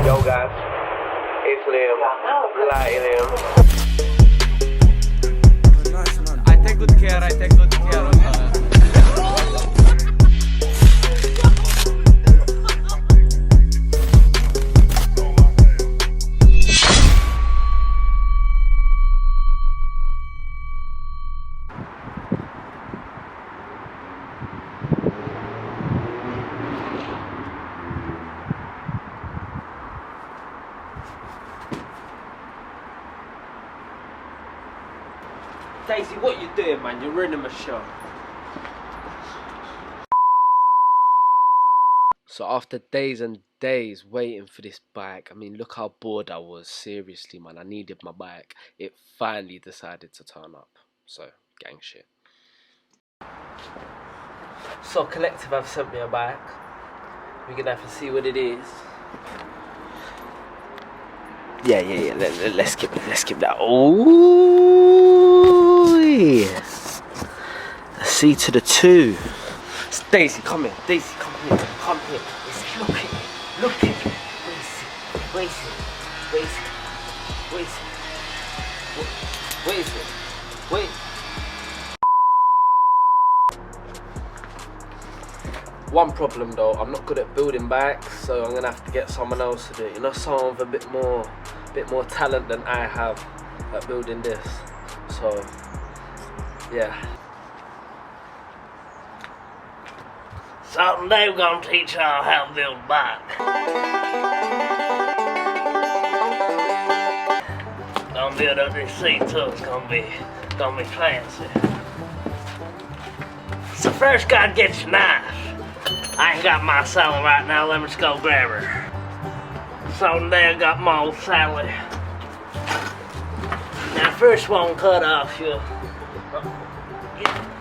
Yo guys, it's Liam, Liam. I take good care of her. Daisy, what you doing, man? You're ruining my show. So after days and days waiting for this bike, I mean, look how bored I was. Seriously, man, I needed my bike. It finally decided to turn up. So, gang shit. So Collective have sent me a bike. We're gonna have to see what it is. Yeah. Let's skip that. Oh, yes. A C to the 2. Daisy, come here. Daisy, come here. Look at it. Where is it? Wait. One problem though, I'm not good at building bikes, so I'm gonna have to get someone else to do it. You know, someone with a bit more talent than I have at building this. So, yeah. So today we're gonna teach y'all how to build a bike. Gonna build up this seat too. It's gonna be fancy. So first, gotta get your knife. I ain't got my Sally right now. Let me just go grab her. So today I got my old Sally. Now first, you wanna cut off your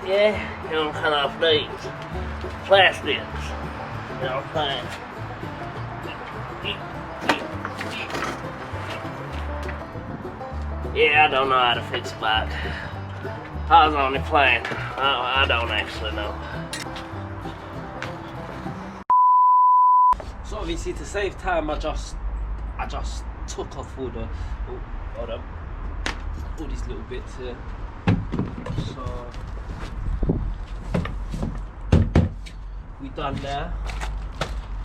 you wanna cut off these plastics. You know what I'm saying? Yeah, I don't know how to fix a bike. I was only playing. I don't actually know. So obviously to save time, I just took off all the all these little bits here. So we done there.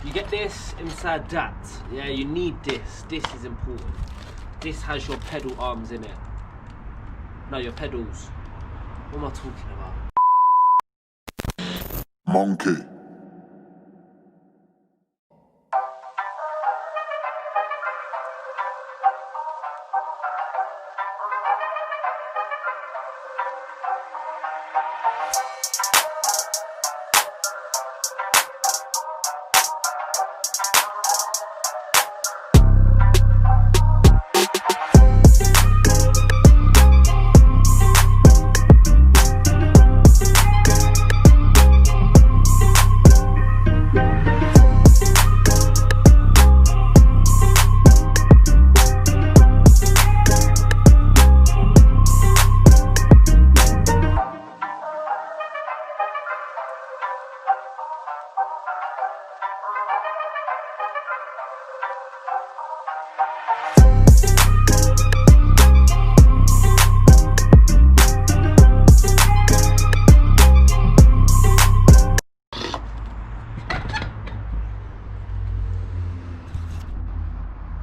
You get this inside that. Yeah, you need this. This is important. This has your pedal arms in it. No, your pedals. What am I talking about? Monkey.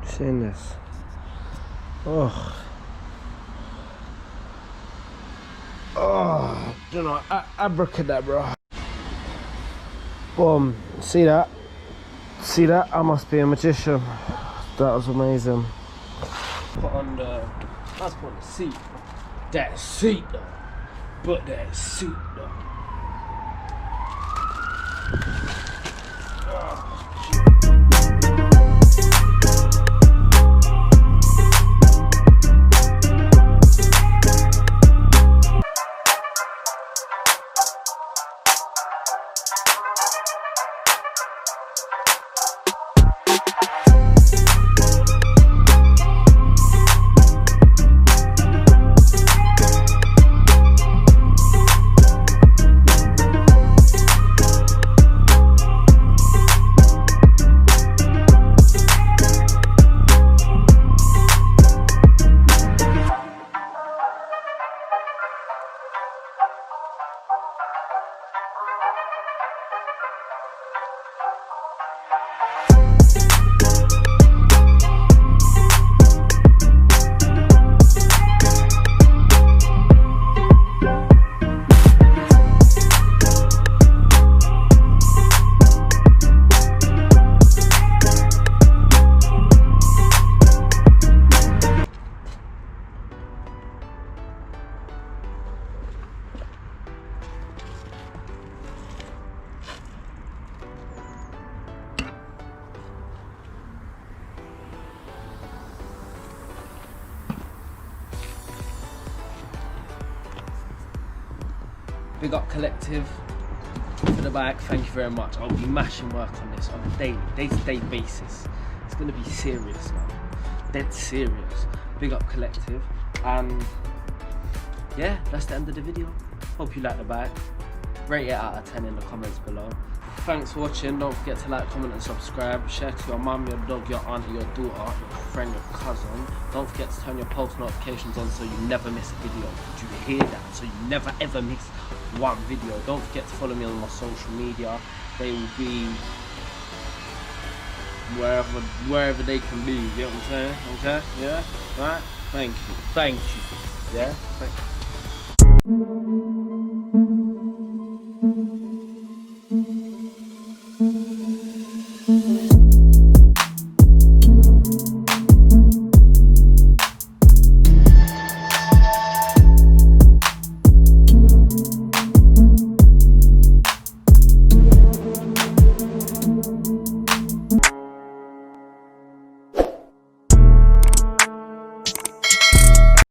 Seeing this. Oh, you know, abracadabra. Boom. See that? See that? I must be a magician. That was amazing. Put on the. Let's put on the seat. That seat though. But that seat though. Big up Collective for the bike. Thank you very much. I'll be mashing work on this on a day-to-day basis. It's gonna be serious, man. Dead serious. Big up Collective. And yeah, that's the end of the video. Hope you like the bike. Rate it out of 10 in the comments below. Thanks for watching. Don't forget to like, comment and subscribe. Share to your mum, your dog, your auntie, your daughter, your friend, your cousin. Don't forget to turn your post notifications on so you never miss a video. Did you hear that? So you never ever miss one video. Don't forget to follow me on my social media. They will be wherever they can be. You get what I'm saying? Okay? Yeah? Alright? Thank you. Yeah? Thank you.